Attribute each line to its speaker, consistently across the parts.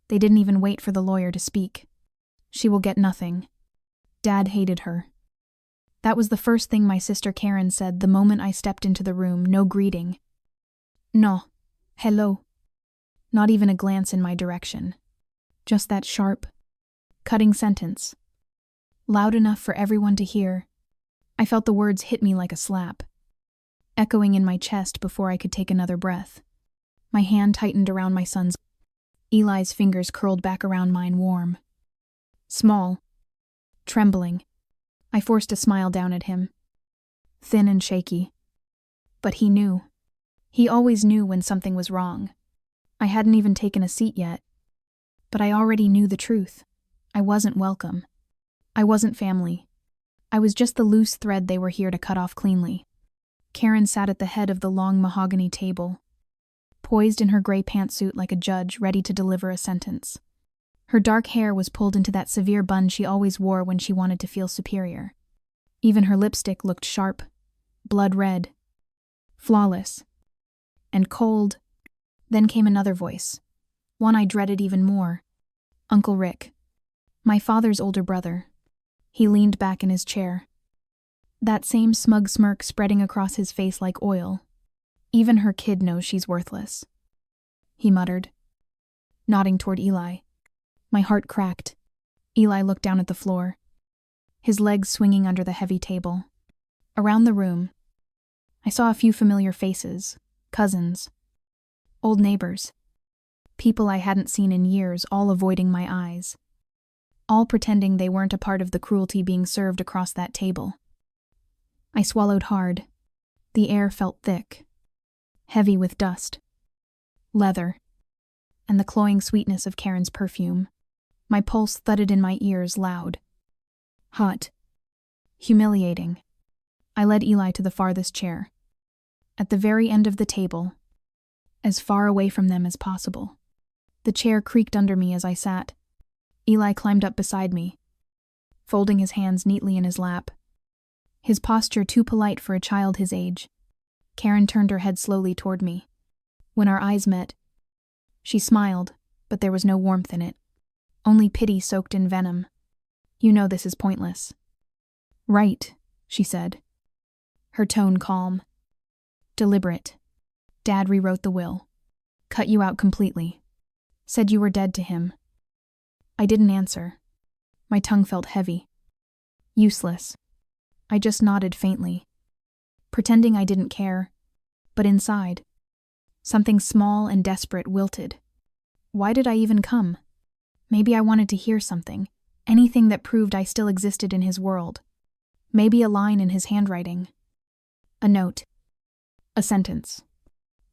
Speaker 1: They didn't even wait for the lawyer to speak. She will get nothing. Dad hated her. That was the first thing my sister Karen said the moment I stepped into the room, no greeting. No. Hello. Not even a glance in my direction. Just that sharp, cutting sentence. Loud enough for everyone to hear. I felt the words hit me like a slap, echoing in my chest before I could take another breath. My hand tightened around my son's. Eli's fingers curled back around mine, warm. Small. Trembling. I forced a smile down at him. Thin and shaky. But he knew. He always knew when something was wrong. I hadn't even taken a seat yet. But I already knew the truth. I wasn't welcome. I wasn't family. I was just the loose thread they were here to cut off cleanly. Karen sat at the head of the long mahogany table, poised in her gray pantsuit like a judge ready to deliver a sentence. Her dark hair was pulled into that severe bun she always wore when she wanted to feel superior. Even her lipstick looked sharp, blood red, flawless, and cold. Then came another voice, one I dreaded even more. Uncle Rick, my father's older brother. He leaned back in his chair, that same smug smirk spreading across his face like oil. Even her kid knows she's worthless, he muttered, nodding toward Eli. My heart cracked. Eli looked down at the floor, his legs swinging under the heavy table. Around the room, I saw a few familiar faces, cousins, old neighbors, people I hadn't seen in years, all avoiding my eyes, all pretending they weren't a part of the cruelty being served across that table. I swallowed hard. The air felt thick, heavy with dust, leather, and the cloying sweetness of Karen's perfume. My pulse thudded in my ears loud. Hot. Humiliating. I led Eli to the farthest chair, at the very end of the table, as far away from them as possible. The chair creaked under me as I sat. Eli climbed up beside me, folding his hands neatly in his lap, his posture too polite for a child his age. Karen turned her head slowly toward me. When our eyes met, she smiled, but there was no warmth in it. Only pity soaked in venom. You know this is pointless. Right, she said, her tone calm, deliberate. Dad rewrote the will, cut you out completely, said you were dead to him. I didn't answer. My tongue felt heavy. Useless. I just nodded faintly, pretending I didn't care, but inside, something small and desperate wilted. Why did I even come? Maybe I wanted to hear something, anything that proved I still existed in his world. Maybe a line in his handwriting. A note. A sentence.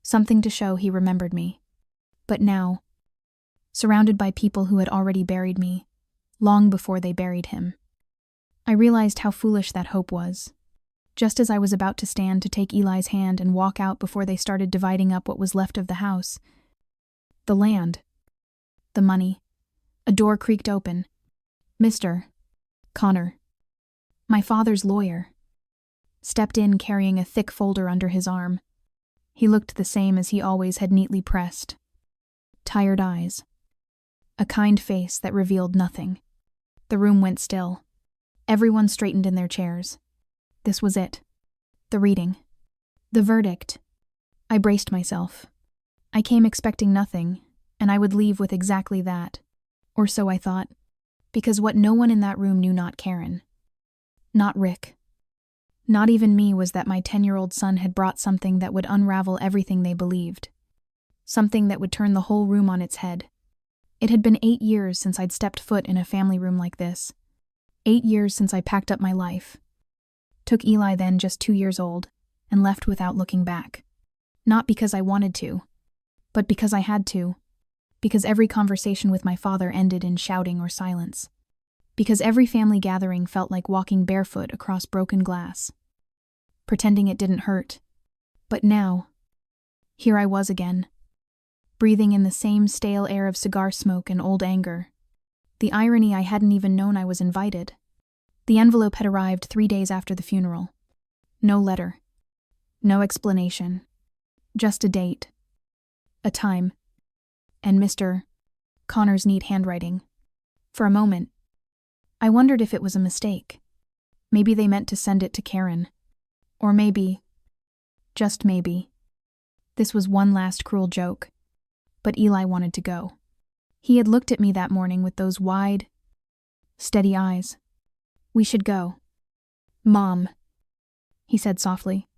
Speaker 1: Something to show he remembered me. But now, surrounded by people who had already buried me, long before they buried him, I realized how foolish that hope was. Just as I was about to stand to take Eli's hand and walk out before they started dividing up what was left of the house, the land, the money, a door creaked open. Mr. Connor, my father's lawyer, stepped in carrying a thick folder under his arm. He looked the same as he always had, neatly pressed. Tired eyes. A kind face that revealed nothing. The room went still. Everyone straightened in their chairs. This was it. The reading. The verdict. I braced myself. I came expecting nothing, and I would leave with exactly that. Or so I thought. Because what no one in that room knew, not Karen, not Rick, not even me, was that my 10-year-old son had brought something that would unravel everything they believed. Something that would turn the whole room on its head. It had been 8 years since I'd stepped foot in a family room like this. 8 years since I packed up my life. Took Eli, then just 2 years old, and left without looking back. Not because I wanted to, but because I had to. Because every conversation with my father ended in shouting or silence. Because every family gathering felt like walking barefoot across broken glass. Pretending it didn't hurt. But now, here I was again, breathing in the same stale air of cigar smoke and old anger. The irony, I hadn't even known I was invited. The envelope had arrived 3 days after the funeral. No letter. No explanation. Just a date. A time. And Mr. Connor's neat handwriting. For a moment, I wondered if it was a mistake. Maybe they meant to send it to Karen. Or maybe, just maybe, this was one last cruel joke. But Eli wanted to go. He had looked at me that morning with those wide, steady eyes. "We should go." "Mom," he said softly.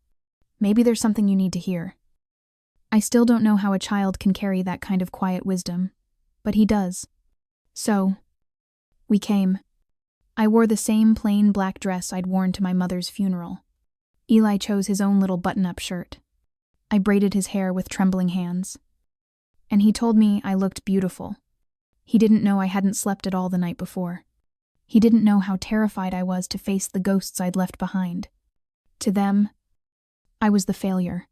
Speaker 1: "Maybe there's something you need to hear." I still don't know how a child can carry that kind of quiet wisdom, but he does. So, we came. I wore the same plain black dress I'd worn to my mother's funeral. Eli chose his own little button-up shirt. I braided his hair with trembling hands. And he told me I looked beautiful. He didn't know I hadn't slept at all the night before. He didn't know how terrified I was to face the ghosts I'd left behind. To them, I was the failure,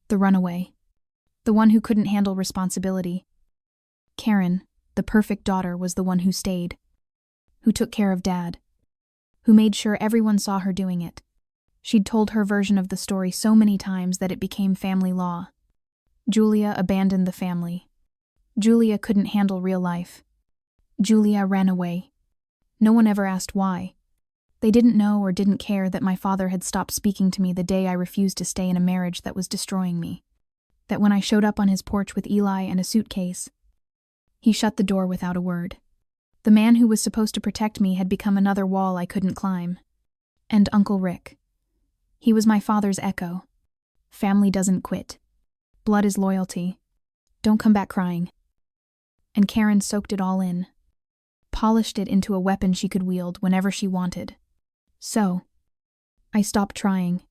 Speaker 1: the runaway, the one who couldn't handle responsibility. Karen, the perfect daughter, was the one who stayed, who took care of Dad, who made sure everyone saw her doing it. She'd told her version of the story so many times that it became family law. Julia abandoned the family. Julia couldn't handle real life. Julia ran away. No one ever asked why. They didn't know or didn't care that my father had stopped speaking to me the day I refused to stay in a marriage that was destroying me. That when I showed up on his porch with Eli and a suitcase, he shut the door without a word. The man who was supposed to protect me had become another wall I couldn't climb. And Uncle Rick. He was my father's echo. Family doesn't quit. Blood is loyalty. Don't come back crying. And Karen soaked it all in. Polished it into a weapon she could wield whenever she wanted. So, I stopped trying.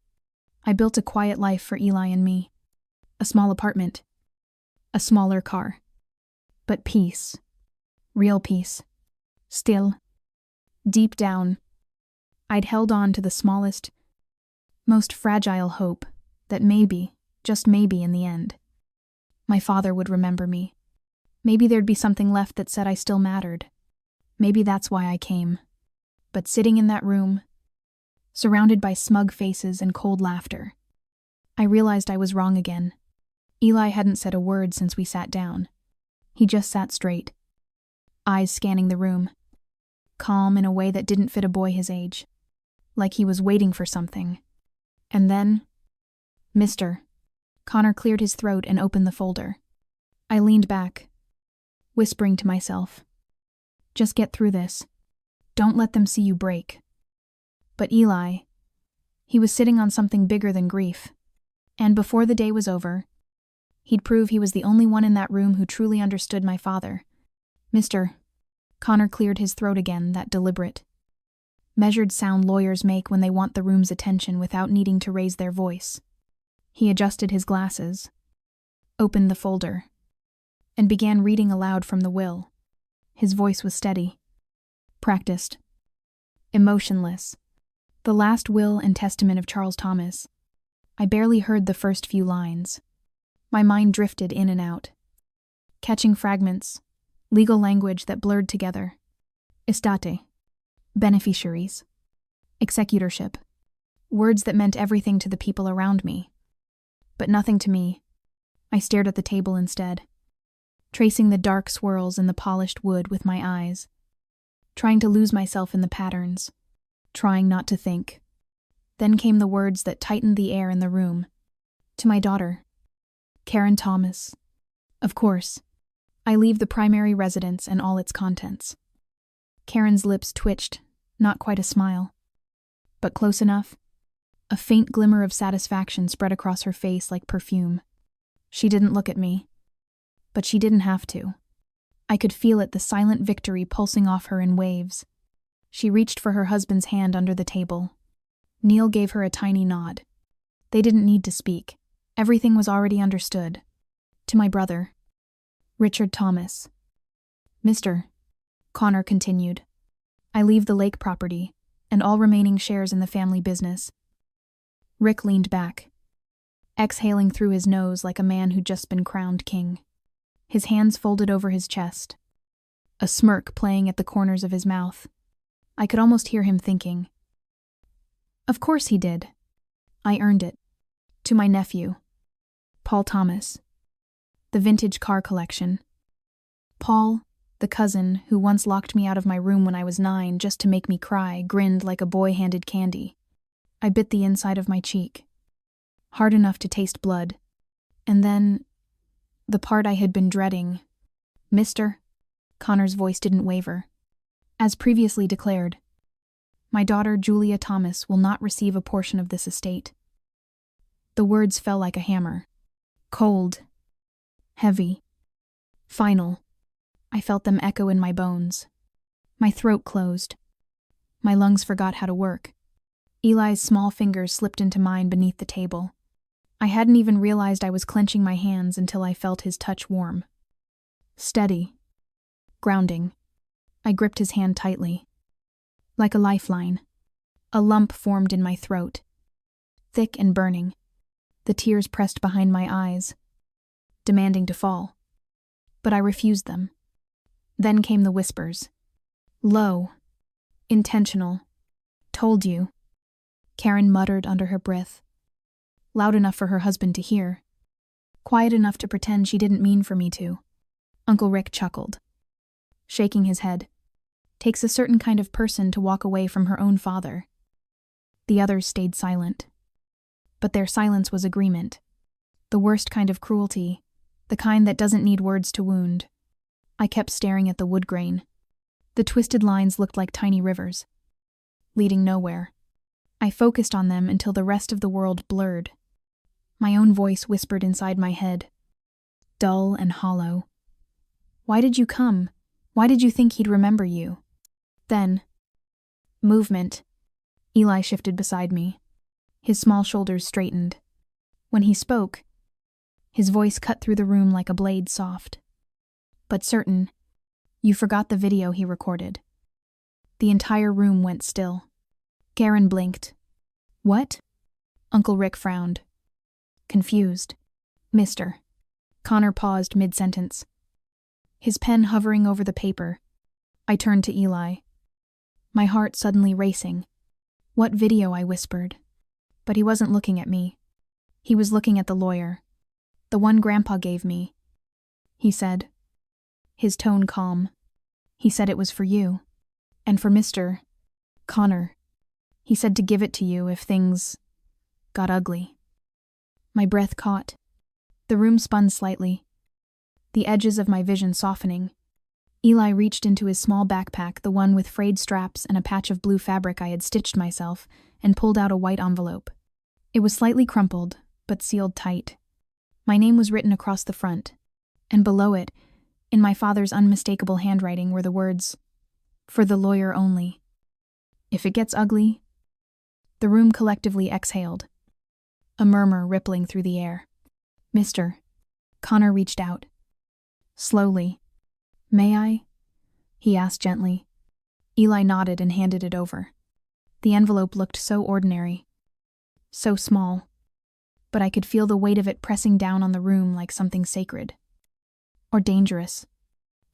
Speaker 1: I built a quiet life for Eli and me. A small apartment. A smaller car. But peace. Real peace. Still, deep down, I'd held on to the smallest, most fragile hope that maybe, just maybe in the end, my father would remember me. Maybe there'd be something left that said I still mattered. Maybe that's why I came. But sitting in that room, surrounded by smug faces and cold laughter, I realized I was wrong again. Eli hadn't said a word since we sat down. He just sat straight, eyes scanning the room, calm in a way that didn't fit a boy his age, like he was waiting for something. And then, "Mister." Connor cleared his throat and opened the folder. I leaned back, whispering to myself, "Just get through this. Don't let them see you break." But Eli, he was sitting on something bigger than grief. And before the day was over, he'd prove he was the only one in that room who truly understood my father. "Mister." Connor cleared his throat again, that deliberate, measured sound lawyers make when they want the room's attention without needing to raise their voice. He adjusted his glasses, opened the folder, and began reading aloud from the will. His voice was steady, practiced, emotionless. The last will and testament of Charles Thomas. I barely heard the first few lines. My mind drifted in and out, catching fragments, legal language that blurred together. Estate, beneficiaries, executorship, words that meant everything to the people around me. But nothing to me. I stared at the table instead, tracing the dark swirls in the polished wood with my eyes, trying to lose myself in the patterns, trying not to think. Then came the words that tightened the air in the room. To my daughter, Karen Thomas. Of course, I leave the primary residence and all its contents. Karen's lips twitched, not quite a smile, but close enough. A faint glimmer of satisfaction spread across her face like perfume. She didn't look at me, but she didn't have to. I could feel it, the silent victory pulsing off her in waves. She reached for her husband's hand under the table. Neil gave her a tiny nod. They didn't need to speak. Everything was already understood. To my brother, Richard Thomas. "Mister," Connor continued, "I leave the lake property and all remaining shares in the family business." Rick leaned back, exhaling through his nose like a man who'd just been crowned king. His hands folded over his chest, a smirk playing at the corners of his mouth. I could almost hear him thinking. Of course he did. I earned it. To my nephew, Paul Thomas. The vintage car collection. Paul, The cousin, who once locked me out of my room when I was 9 just to make me cry, grinned like a boy handed candy. I bit the inside of my cheek, hard enough to taste blood. And then, the part I had been dreading. "Mister?" Connor's voice didn't waver. "As previously declared, my daughter Julia Thomas will not receive a portion of this estate." The words fell like a hammer. Cold. Heavy. Final. I felt them echo in my bones. My throat closed. My lungs forgot how to work. Eli's small fingers slipped into mine beneath the table. I hadn't even realized I was clenching my hands until I felt his touch warm. Steady. Grounding. I gripped his hand tightly. Like a lifeline. A lump formed in my throat. Thick and burning. The tears pressed behind my eyes, demanding to fall. But I refused them. Then came the whispers. Low. Intentional. "Told you," Karen muttered under her breath. Loud enough for her husband to hear. Quiet enough to pretend she didn't mean for me to. Uncle Rick chuckled, shaking his head. "Takes a certain kind of person to walk away from her own father." The others stayed silent. But their silence was agreement. The worst kind of cruelty, the kind that doesn't need words to wound. I kept staring at the wood grain. The twisted lines looked like tiny rivers, leading nowhere. I focused on them until the rest of the world blurred. My own voice whispered inside my head, dull and hollow. "Why did you come? Why did you think he'd remember you?" Then, movement. Eli shifted beside me. His small shoulders straightened. When he spoke, his voice cut through the room like a blade soft. But certain, "You forgot the video he recorded." The entire room went still. Karen blinked. "What?" Uncle Rick frowned. Confused. "Mister." Connor paused mid-sentence, his pen hovering over the paper. I turned to Eli, my heart suddenly racing. "What video?" I whispered. But he wasn't looking at me. He was looking at the lawyer. "The one Grandpa gave me," he said, his tone calm. "He said it was for you. And for Mr. Connor. He said to give it to you if things got ugly." My breath caught. The room spun slightly, the edges of my vision softening. Eli reached into his small backpack, the one with frayed straps and a patch of blue fabric I had stitched myself, and pulled out a white envelope. It was slightly crumpled, but sealed tight. My name was written across the front, and below it, in my father's unmistakable handwriting, were the words, "For the lawyer only. If it gets ugly." The room collectively exhaled, a murmur rippling through the air. "Mister." Connor reached out. Slowly. "May I?" he asked gently. Eli nodded and handed it over. The envelope looked so ordinary, so small, but I could feel the weight of it pressing down on the room like something sacred. Or dangerous.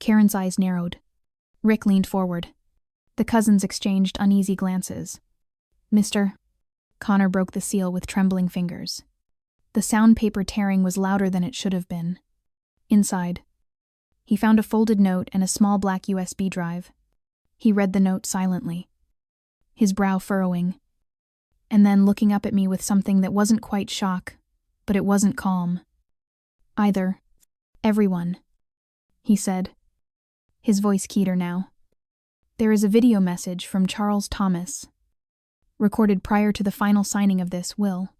Speaker 1: Karen's eyes narrowed. Rick leaned forward. The cousins exchanged uneasy glances. "Mister." Connor broke the seal with trembling fingers. The sound paper tearing was louder than it should have been. Inside, he found a folded note and a small black USB drive. He read the note silently, his brow furrowing, and then looking up at me with something that wasn't quite shock, but it wasn't calm either. "Everyone," he said, his voice keener now. "There is a video message from Charles Thomas, recorded prior to the final signing of this will.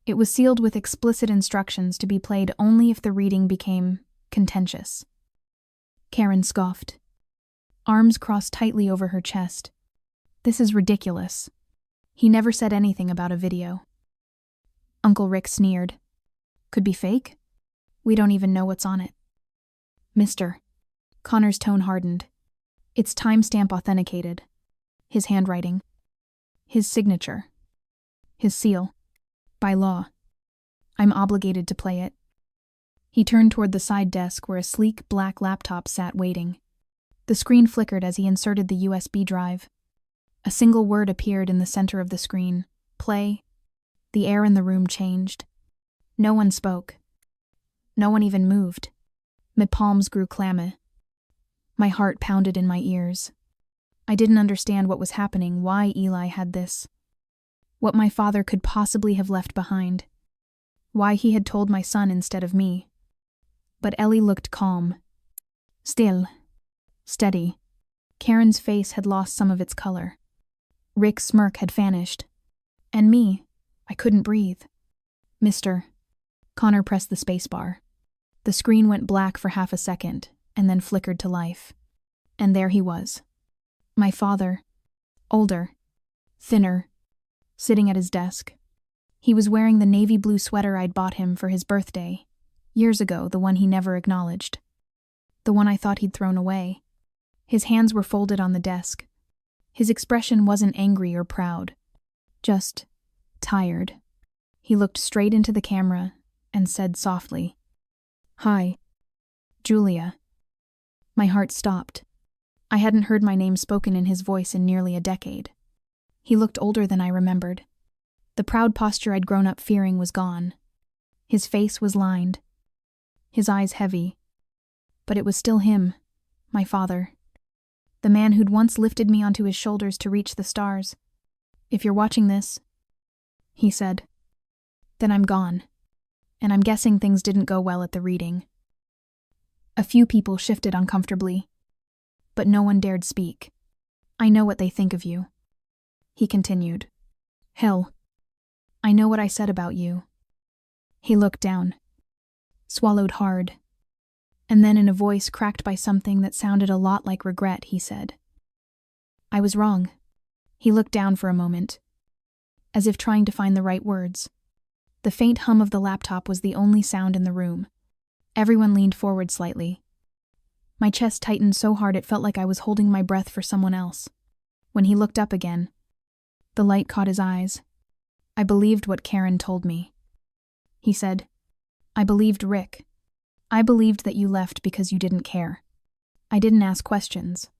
Speaker 1: It was sealed with explicit instructions to be played only if the reading became contentious." Karen scoffed, arms crossed tightly over her chest. "This is ridiculous. He never said anything about a video." Uncle Rick sneered. "Could be fake? We don't even know what's on it." "Mister." Connor's tone hardened. "It's timestamp authenticated. His handwriting. His signature. His seal. By law. I'm obligated to play it." He turned toward the side desk where a sleek black laptop sat waiting. The screen flickered as he inserted the USB drive. A single word appeared in the center of the screen. "Play." The air in the room changed. No one spoke. No one even moved. My palms grew clammy. My heart pounded in my ears. I didn't understand what was happening, why Eli had this, what my father could possibly have left behind, why he had told my son instead of me. But Ellie looked calm. Still. Steady. Karen's face had lost some of its color. Rick's smirk had vanished. And me, I couldn't breathe. Mister. Connor pressed the spacebar. The screen went black for half a second, and then flickered to life. And there he was. My father. Older. Thinner. Sitting at his desk. He was wearing the navy blue sweater I'd bought him for his birthday. Years ago, the one he never acknowledged. The one I thought he'd thrown away. His hands were folded on the desk. His expression wasn't angry or proud. Just tired. He looked straight into the camera and said softly, "Hi, Julia." My heart stopped. I hadn't heard my name spoken in his voice in nearly a decade. He looked older than I remembered. The proud posture I'd grown up fearing was gone. His face was lined. His eyes heavy. But it was still him, my father. The man who'd once lifted me onto his shoulders to reach the stars. "If you're watching this," he said, "then I'm gone. And I'm guessing things didn't go well at the reading." A few people shifted uncomfortably, but no one dared speak. "I know what they think of you," he continued. "Hell, I know what I said about you." He looked down, swallowed hard, and then in a voice cracked by something that sounded a lot like regret, he said, "I was wrong." He looked down for a moment, as if trying to find the right words. The faint hum of the laptop was the only sound in the room. Everyone leaned forward slightly. My chest tightened so hard it felt like I was holding my breath for someone else. When he looked up again, the light caught his eyes. "I believed what Karen told me," he said. "I believed Rick. I believed that you left because you didn't care. I didn't ask questions.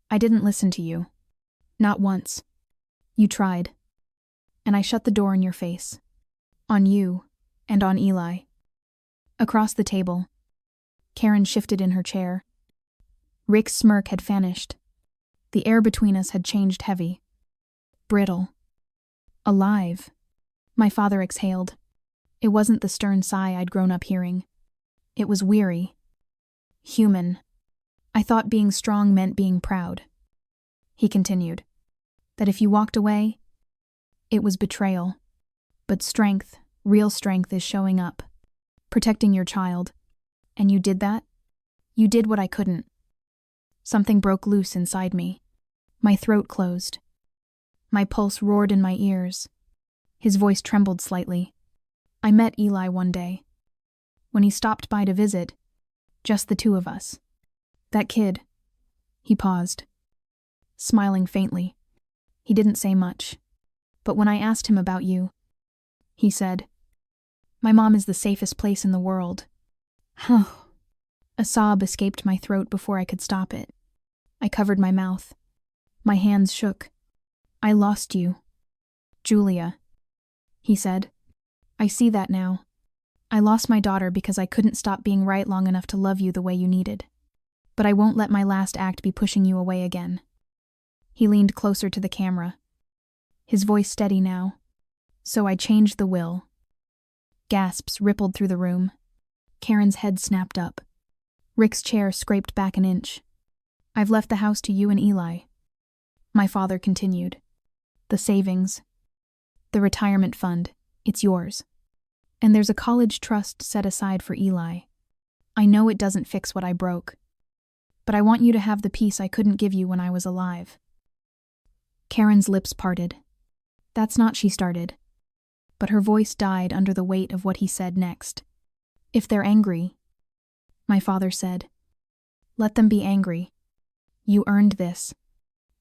Speaker 1: I didn't listen to you. Not once. You tried. And I shut the door in your face. On you, and on Eli." Across the table, Karen shifted in her chair. Rick's smirk had vanished. The air between us had changed heavy. Brittle. Alive. My father exhaled. It wasn't the stern sigh I'd grown up hearing. It was weary. Human. I thought being strong meant being proud. He continued, "That if you walked away, it was betrayal. But strength, real strength, is showing up. Protecting your child. And you did that? You did what I couldn't." Something broke loose inside me. My throat closed. My pulse roared in my ears. His voice trembled slightly. "I met Eli one day. When he stopped by to visit, just the two of us. That kid." He paused, smiling faintly. He didn't say much. But when I asked him about you, he said, "My mom is the safest place in the world." A sob escaped my throat before I could stop it. I covered my mouth. My hands shook. "I lost you, Julia," he said. "I see that now. I lost my daughter because I couldn't stop being right long enough to love you the way you needed. But I won't let my last act be pushing you away again." He leaned closer to the camera, his voice steady now. "So I changed the will." Gasps rippled through the room. Karen's head snapped up. Rick's chair scraped back an inch. "I've left the house to you and Eli," my father continued. "The savings, the retirement fund, it's yours. And there's a college trust set aside for Eli. I know it doesn't fix what I broke, but I want you to have the peace I couldn't give you when I was alive." Karen's lips parted. "That's not," she started, but her voice died under the weight of what he said next. "If they're angry," my father said, "let them be angry. You earned this.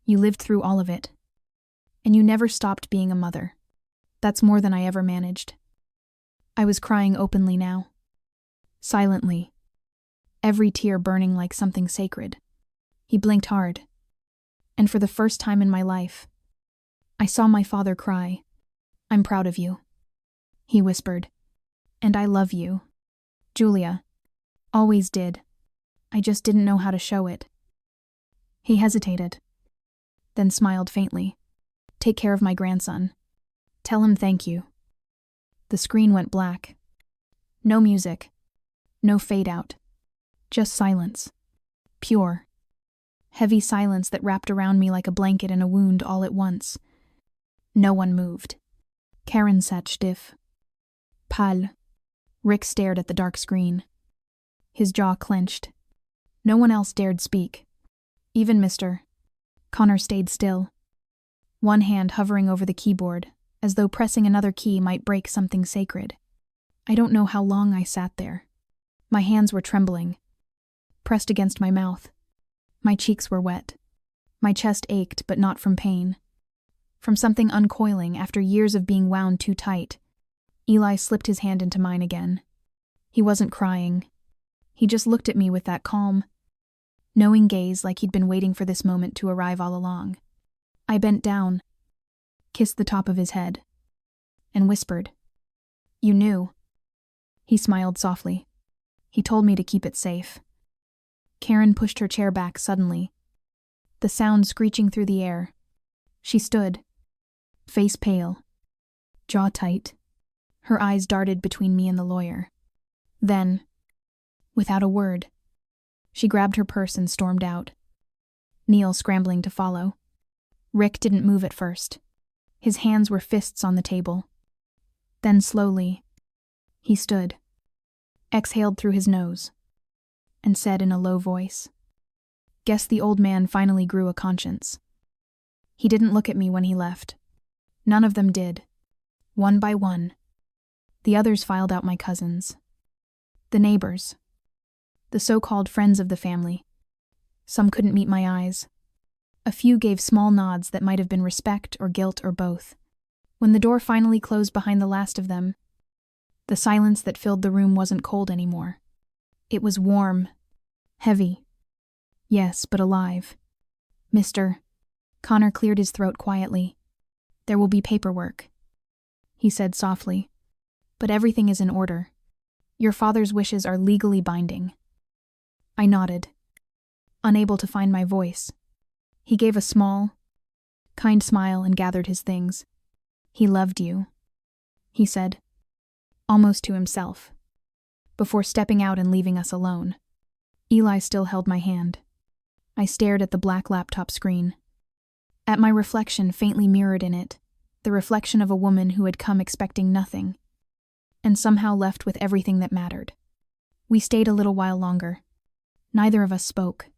Speaker 1: You lived through all of it. And you never stopped being a mother. That's more than I ever managed." I was crying openly now. Silently. Every tear burning like something sacred. He blinked hard. And for the first time in my life, I saw my father cry. "I'm proud of you," he whispered. "And I love you, Julia. Always did. I just didn't know how to show it." He hesitated, then smiled faintly. Take care of my grandson. Tell him thank you. The screen went black. No music. No fade out. Just silence. Pure. Heavy silence that wrapped around me like a blanket and a wound all at once. No one moved. Karen sat stiff. Pâle. Rick stared at the dark screen. His jaw clenched. No one else dared speak. Even Mr. Connor stayed still. One hand hovering over the keyboard, as though pressing another key might break something sacred. I don't know how long I sat there. My hands were trembling, pressed against my mouth. My cheeks were wet. My chest ached, but not from pain. From something uncoiling after years of being wound too tight. Eli slipped his hand into mine again. He wasn't crying. He just looked at me with that calm, knowing gaze like he'd been waiting for this moment to arrive all along. I bent down, kissed the top of his head, and whispered, "You knew." He smiled softly. He told me to keep it safe. Karen pushed her chair back suddenly, the sound screeching through the air. She stood, face pale, jaw tight. Her eyes darted between me and the lawyer. Then, without a word, she grabbed her purse and stormed out, Neil scrambling to follow. Rick didn't move at first. His hands were fists on the table. Then slowly, he stood, exhaled through his nose, and said in a low voice, "Guess the old man finally grew a conscience." He didn't look at me when he left. None of them did. One by one, the others filed out my cousins, the neighbors, the so-called friends of the family. Some couldn't meet my eyes. A few gave small nods that might have been respect or guilt or both. When the door finally closed behind the last of them, the silence that filled the room wasn't cold anymore. It was warm, heavy. Yes, but alive. Mr. Connor cleared his throat quietly. "There will be paperwork," he said softly. "But everything is in order. Your father's wishes are legally binding." I nodded, unable to find my voice. He gave a small, kind smile and gathered his things. "He loved you," he said, almost to himself, before stepping out and leaving us alone. Eli still held my hand. I stared at the black laptop screen. At my reflection faintly mirrored in it, the reflection of a woman who had come expecting nothing, and somehow left with everything that mattered. We stayed a little while longer. Neither of us spoke.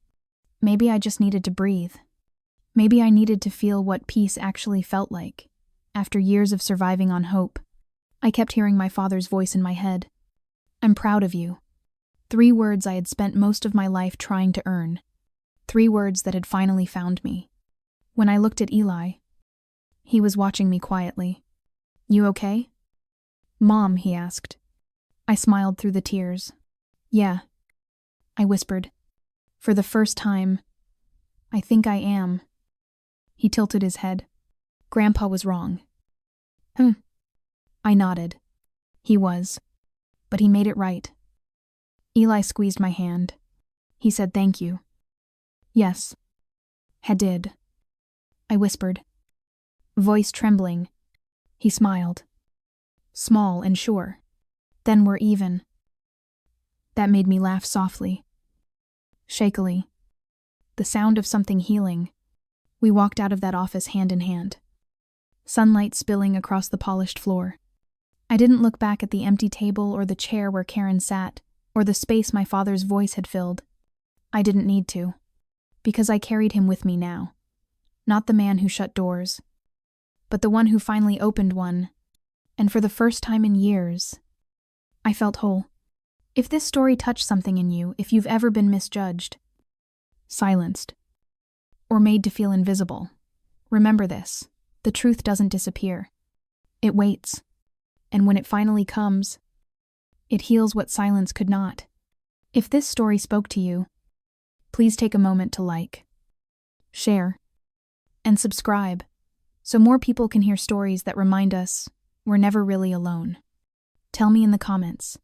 Speaker 1: Maybe I just needed to breathe. Maybe I needed to feel what peace actually felt like. After years of surviving on hope, I kept hearing my father's voice in my head. "I'm proud of you." 3 words I had spent most of my life trying to earn. 3 words that had finally found me. When I looked at Eli, he was watching me quietly. "You okay?" "Mom," he asked. I smiled through the tears. "Yeah," I whispered. "For the first time, I think I am." He tilted his head. "Grandpa was wrong." I nodded. He was. But he made it right. Eli squeezed my hand. He said thank you. "Yes, I did," I whispered, voice trembling. He smiled. Small and sure. "Then we're even." That made me laugh softly, shakily. The sound of something healing. We walked out of that office hand in hand, sunlight spilling across the polished floor. I didn't look back at the empty table or the chair where Karen sat, or the space my father's voice had filled. I didn't need to, because I carried him with me now. Not the man who shut doors, but the one who finally opened one, and for the first time in years, I felt whole. If this story touched something in you, if you've ever been misjudged, silenced, or made to feel invisible, remember this: the truth doesn't disappear. It waits, and when it finally comes, it heals what silence could not. If this story spoke to you, please take a moment to like, share, and subscribe, so more people can hear stories that remind us we're never really alone. Tell me in the comments,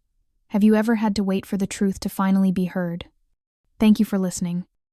Speaker 1: have you ever had to wait for the truth to finally be heard? Thank you for listening.